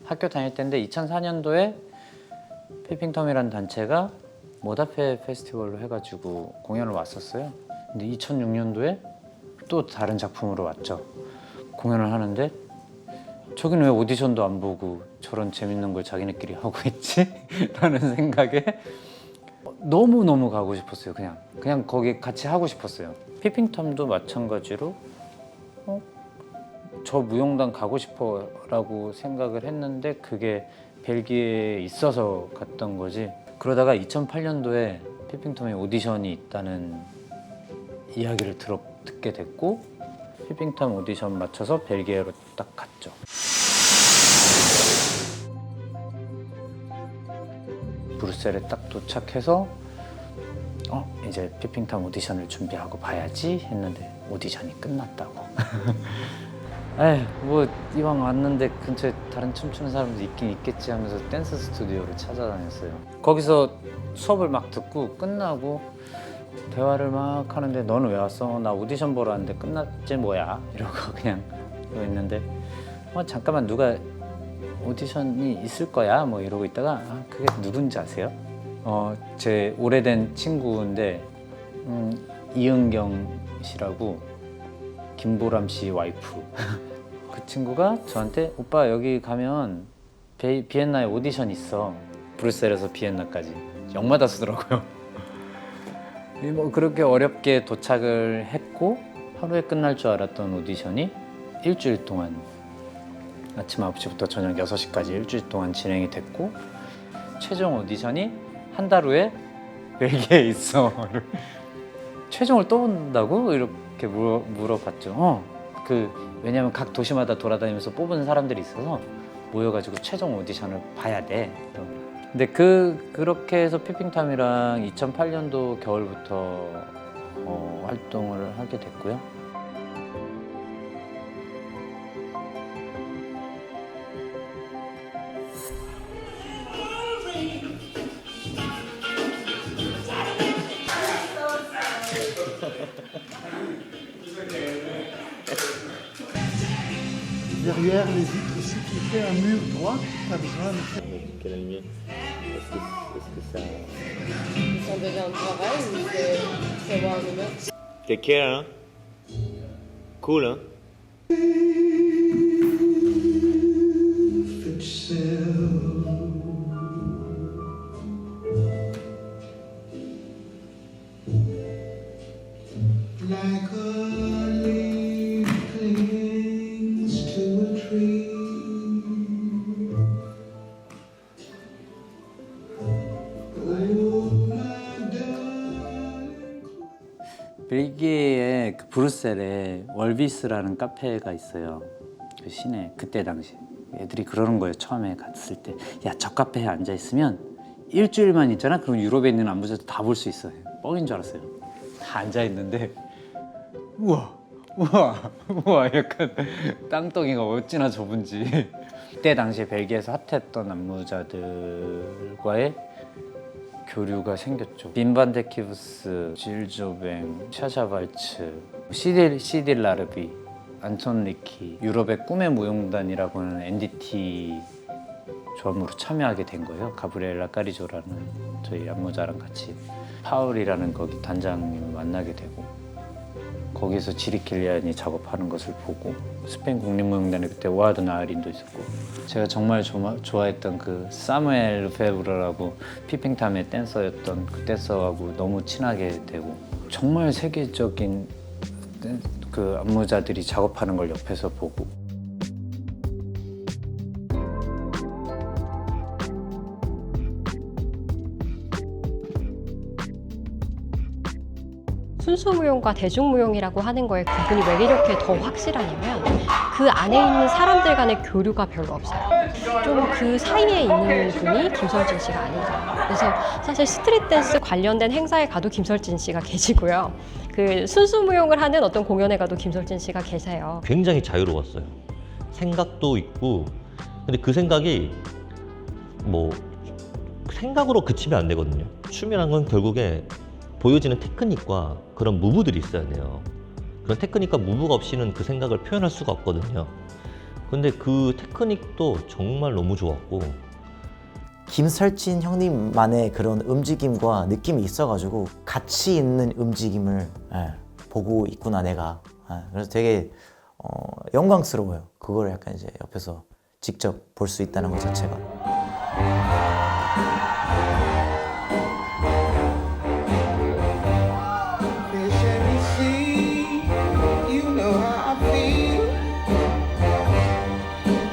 학교 다닐 때인데 2004년도에 피핑텀이라는 단체가 모다페 페스티벌로 해가지고 공연을 왔었어요. 근데 2006년도에 또 다른 작품으로 왔죠. 공연을 하는데 저기는 왜 오디션도 안 보고 저런 재밌는 걸 자기네끼리 하고 있지? 라는 생각에 너무너무 가고 싶었어요. 그냥 거기 같이 하고 싶었어요. 피핑텀도 마찬가지로 저 무용단 가고 싶어 라고 생각을 했는데 그게 벨기에에 있어서 갔던 거지. 그러다가 2008년도에 피핑텀의 오디션이 있다는 이야기를 듣게 됐고 피핑텀 오디션 맞춰서 벨기에로 딱 갔죠. 브뤼셀에 딱 도착해서 이제 피핑텀 오디션을 준비하고 봐야지 했는데 오디션이 끝났다고. 에이, 뭐 이왕 왔는데 근처에 다른 춤추는 사람도 있긴 있겠지 하면서 댄스 스튜디오를 찾아다녔어요. 거기서 수업을 막 듣고 끝나고 대화를 막 하는데 너는 왜 왔어? 나 오디션 보러 왔는데 끝났지 뭐야? 이러고 그냥 있는데 잠깐만 누가 오디션이 있을 거야? 뭐 이러고 있다가 그게 누군지 아세요? 제 오래된 친구인데 이은경 씨라고 김보람 씨 와이프. 그 친구가 저한테 오빠 여기 가면 비엔나에 오디션 있어. 브뤼셀에서 비엔나까지 역마다 쓰더라고요. 뭐 그렇게 어렵게 도착을 했고 하루에 끝날 줄 알았던 오디션이 일주일 동안 아침 9시부터 저녁 6시까지 일주일 동안 진행이 됐고 최종 오디션이 한 달 후에 벨기에에 있어. 최종을 또 본다고? 이렇게 물어봤죠. 왜냐면 각 도시마다 돌아다니면서 뽑은 사람들이 있어서 모여가지고 최종 오디션을 봐야 돼. 근데 그렇게 해서 피핑텀이랑 2008년도 겨울부터 활동을 하게 됐고요. Derrière les vitres ici qui fait un mur droit, pas besoin de faire. Quelle lumière? Est-ce que ça... Ils sont déjà en travail ou c'est voir le mec? T'es clair, hein? Cool, hein? Like a leaf clings to a tree. Oh, my darling. 벨기에의 그 브뤼셀에 월비스라는 카페가 있어요. 그 시내 그때 당시 애들이 그러는 거예요. 처음에 갔을 때 야 저 카페에 앉아 있으면 일주일만 있잖아. 그럼 유럽에 있는 안무자들 다 볼 수 있어. 뻥인 줄 알았어요. 다 앉아 있는데 우와 약간 땅덩이가 어찌나 좁은지. 그때 당시에 벨기에에서 핫했던 안무자들과의 교류가 생겼죠. 빈반데키브스, 질조뱅, 샤샤발츠, 시딜 라르비, 안톤 리키, 유럽의 꿈의 무용단이라고 하는 NDT 조합으로 참여하게 된 거예요. 가브리엘라 까리조라는 저희 안무자랑 같이 파울이라는 거기 단장님을 만나게 되고 거기서 지리킬리안이 작업하는 것을 보고 스페인 국립무용단에 그때 오아드 나아린도 있었고 제가 정말 좋아했던 그 사무엘 르페브르라고 피핑탐의 댄서였던 그 댄서하고 너무 친하게 되고 정말 세계적인 그 안무자들이 작업하는 걸 옆에서 보고 순수무용과 대중무용이라고 하는 거에 구분이 왜 이렇게 더 확실하냐면 그 안에 있는 사람들 간의 교류가 별로 없어요. 좀 그 사이에 있는 분이 김설진 씨가 아닌가. 그래서 사실 스트릿 댄스 관련된 행사에 가도 김설진 씨가 계시고요. 그 순수무용을 하는 어떤 공연에 가도 김설진 씨가 계세요. 굉장히 자유로웠어요. 생각도 있고, 근데 그 생각이 뭐 생각으로 그치면 안 되거든요. 춤이란 건 결국에 보여지는 테크닉과 그런 무브들이 있어야 돼요. 그런 테크닉과 무브가 없이는 그 생각을 표현할 수가 없거든요. 근데 그 테크닉도 정말 너무 좋았고 김설진 형님만의 그런 움직임과 느낌이 있어가지고 가치 있는 움직임을 보고 있구나 내가. 그래서 되게 영광스러워요. 그걸 약간 이제 옆에서 직접 볼 수 있다는 것 자체가. Fish in the sea, you know how I feel.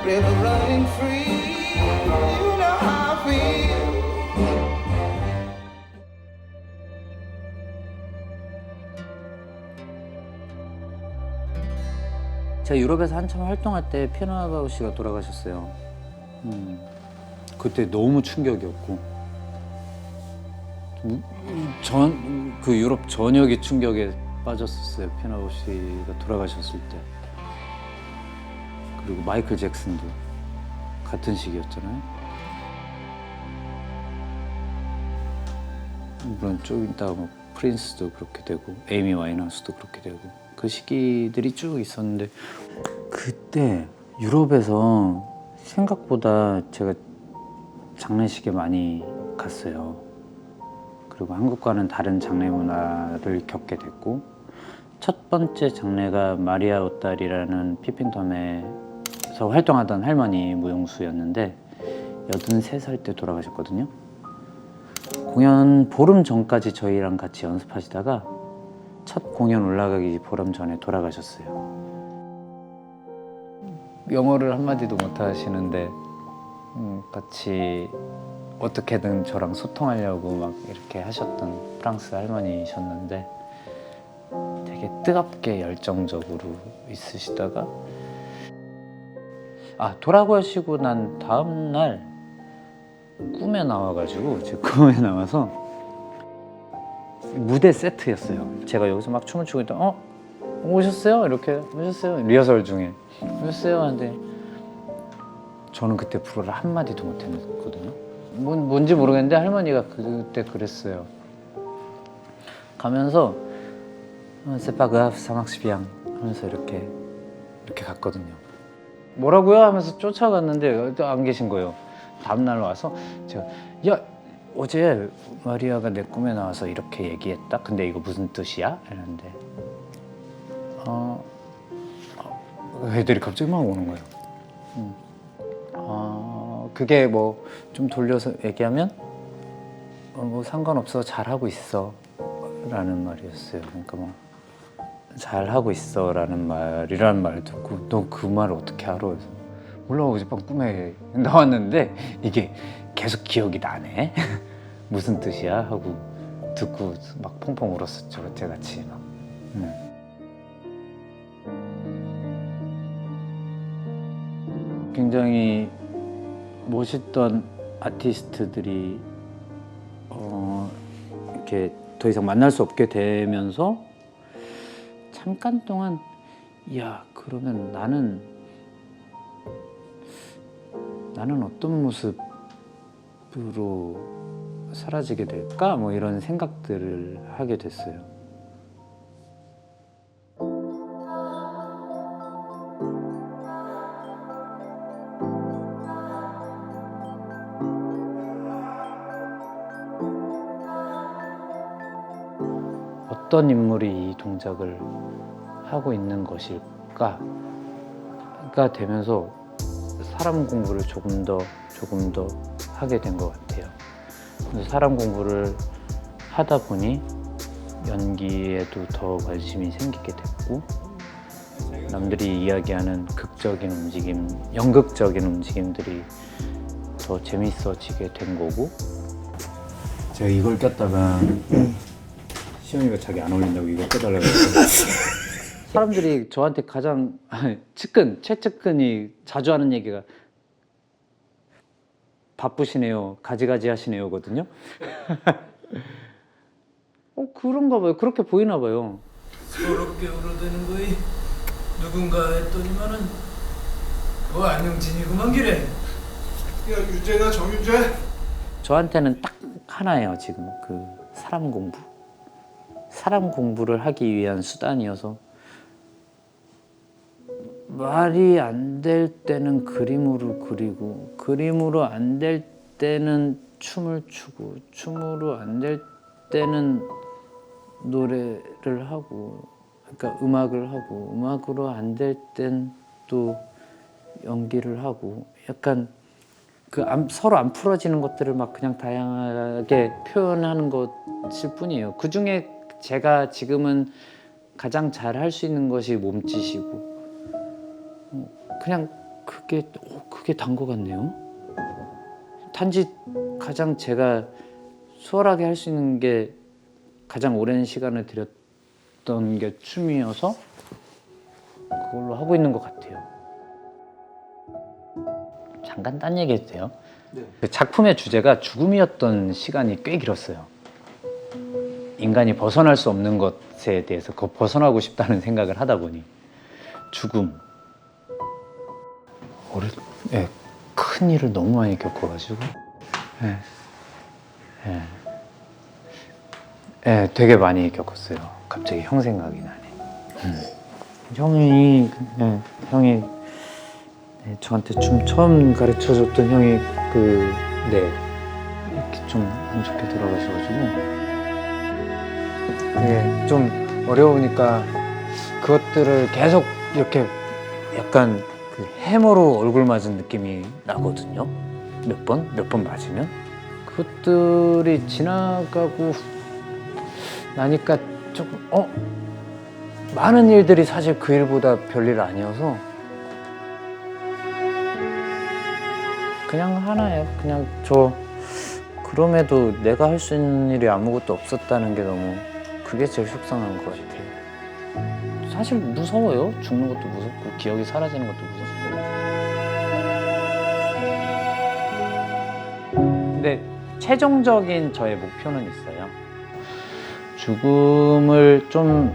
River running free, you know how I feel. 제가 유럽에서 한참 활동할 때 피아노 씨가 돌아가셨어요. 그때 너무 충격이었고 그 유럽 전역이 충격에 빠졌었어요. 피아노 씨가 돌아가셨을 때. 그리고 마이클 잭슨도 같은 시기였잖아요. 물론 좀 이따가 뭐 프린스도 그렇게 되고 에이미 와인하우스도 그렇게 되고 그 시기들이 쭉 있었는데 그때 유럽에서 생각보다 제가 장례식에 많이 갔어요. 그리고 한국과는 다른 장례 문화를 겪게 됐고 첫 번째 장례가 마리아 오딸이라는 피핀텀에서 활동하던 할머니 무용수였는데 83살 때 돌아가셨거든요. 공연 보름 전까지 저희랑 같이 연습하시다가 첫 공연 올라가기 보름 전에 돌아가셨어요. 영어를 한마디도 못 하시는데 같이 어떻게든 저랑 소통하려고 막 이렇게 하셨던 프랑스 할머니셨는데 되게 뜨겁게 열정적으로 있으시다가 돌아가시고 난 다음 날 꿈에 나와가지고 제 꿈에 나와서 무대 세트였어요. 제가 여기서 막 춤을 추고 있다 오셨어요? 이렇게 오셨어요? 리허설 중에 오셨어요? 하는데 저는 그때 불어를 한마디도 못했거든요. 뭔지 모르겠는데 할머니가 그때 그랬어요. 가면서 세파그아프 사막시비앙 하면서 이렇게 갔거든요. 뭐라고요? 하면서 쫓아갔는데 안 계신 거예요. 다음날 와서 제가 야 어제 마리아가 내 꿈에 나와서 이렇게 얘기했다. 근데 이거 무슨 뜻이야? 이랬는데 애들이 갑자기 막 오는 거예요. 그게 뭐 좀 돌려서 얘기하면 뭐 상관없어 잘하고 있어 라는 말이었어요. 그러니까 뭐 잘하고 있어 라는 말이란 말 듣고 너 그 말을 어떻게 알아? 그래서 몰라 어젯밤 꿈에 나왔는데 이게 계속 기억이 나네. 무슨 뜻이야? 하고 듣고 막 펑펑 울었었죠. 그때같이 막. 굉장히 멋있던 아티스트들이 이렇게 더 이상 만날 수 없게 되면서 잠깐 동안 야 그러면 나는 어떤 모습으로 사라지게 될까? 뭐 이런 생각들을 하게 됐어요. 어떤 인물이 이 동작을 하고 있는 것일까가 되면서 사람 공부를 조금 더 하게 된 것 같아요. 그래서 사람 공부를 하다 보니 연기에도 더 관심이 생기게 됐고 남들이 이야기하는 극적인 움직임, 연극적인 움직임들이 더 재밌어지게 된 거고 제가 이걸 꼈다가 시영이가 자기 안 어울린다고 이거 껴달라고 했어요. 사람들이 저한테 가장 최측근이 자주 하는 얘기가 바쁘시네요, 가지가지 하시네요거든요. 그런가 봐요. 그렇게 보이나 봐요. 서럽게 울어대는 거이 누군가 했더니만은 그거 안영진이구만 기래. 야 유재나 정유재. 저한테는 딱 하나예요. 지금 그 사람 공부를 하기 위한 수단이어서 말이 안 될 때는 그림으로 그리고 그림으로 안 될 때는 춤을 추고 춤으로 안 될 때는 노래를 하고 그러니까 음악을 하고 음악으로 안 될 땐 또 연기를 하고 약간 그 서로 안 풀어지는 것들을 막 그냥 다양하게 표현하는 것일 뿐이에요. 그 중에 제가 지금은 가장 잘 할 수 있는 것이 몸짓이고 그냥 그게 단 것 같네요. 단지 가장 제가 수월하게 할 수 있는 게 가장 오랜 시간을 들였던 게 춤이어서 그걸로 하고 있는 것 같아요. 잠깐 딴 얘기 해도 돼요? 그 작품의 주제가 죽음이었던 시간이 꽤 길었어요. 인간이 벗어날 수 없는 것에 대해서 벗어나고 싶다는 생각을 하다 보니 죽음 큰 일을 너무 많이 겪어가지고 되게 많이 겪었어요. 갑자기 형 생각이 나네. 형이 저한테 춤 처음 가르쳐줬던 형이 이렇게 좀 안 좋게 돌아가셔가지고 좀 어려우니까 그것들을 계속 이렇게 약간 그 해머로 얼굴 맞은 느낌이 나거든요. 몇 번 맞으면 그것들이 지나가고 나니까 조금 많은 일들이 사실 그 일보다 별일 아니어서 그냥 하나예요. 그냥 그럼에도 내가 할 수 있는 일이 아무것도 없었다는 게 너무 그게 제일 속상한 것 같아요. 사실 무서워요. 죽는 것도 무섭고 기억이 사라지는 것도 무섭고. 근데 최종적인 저의 목표는 있어요. 죽음을 좀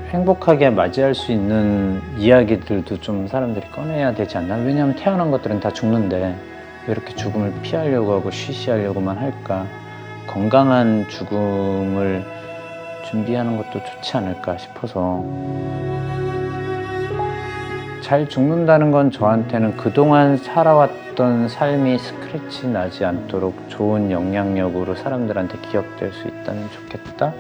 행복하게 맞이할 수 있는 이야기들도 좀 사람들이 꺼내야 되지 않나? 왜냐하면 태어난 것들은 다 죽는데 왜 이렇게 죽음을 피하려고 하고 쉬쉬하려고만 할까? 건강한 죽음을 준비하는 것도 좋지 않을까 싶어서 잘 죽는다는 건 저한테는 그동안 살아왔던 삶이 스크래치 나지 않도록 좋은 영향력으로 사람들한테 기억될 수 있다면 좋겠다?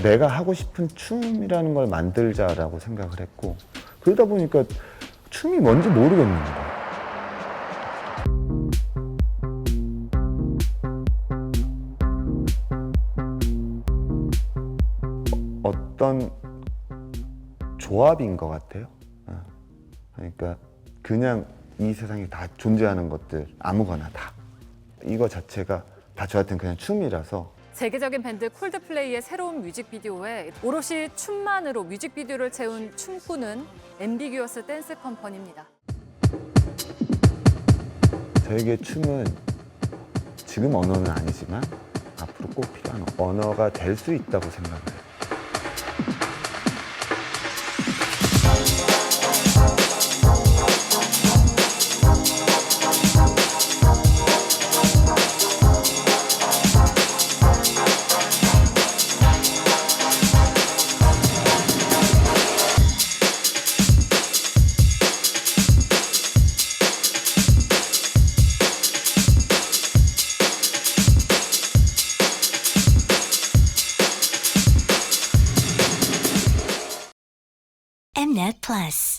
내가 하고 싶은 춤이라는 걸 만들자라고 생각을 했고 그러다 보니까 춤이 뭔지 모르겠는 거야. 어떤 조합인 것 같아요. 그러니까 그냥 이 세상에 다 존재하는 것들 아무거나 다 이거 자체가 다 저한테는 그냥 춤이라서. 세계적인 밴드 콜드플레이의 새로운 뮤직비디오에 오롯이 춤만으로 뮤직비디오를 채운 춤꾼은 앰비규어스 댄스 컴퍼니입니다. 저에게 춤은 지금 언어는 아니지만 앞으로 꼭 필요한 언어가 될 수 있다고 생각해요. Mnet Plus.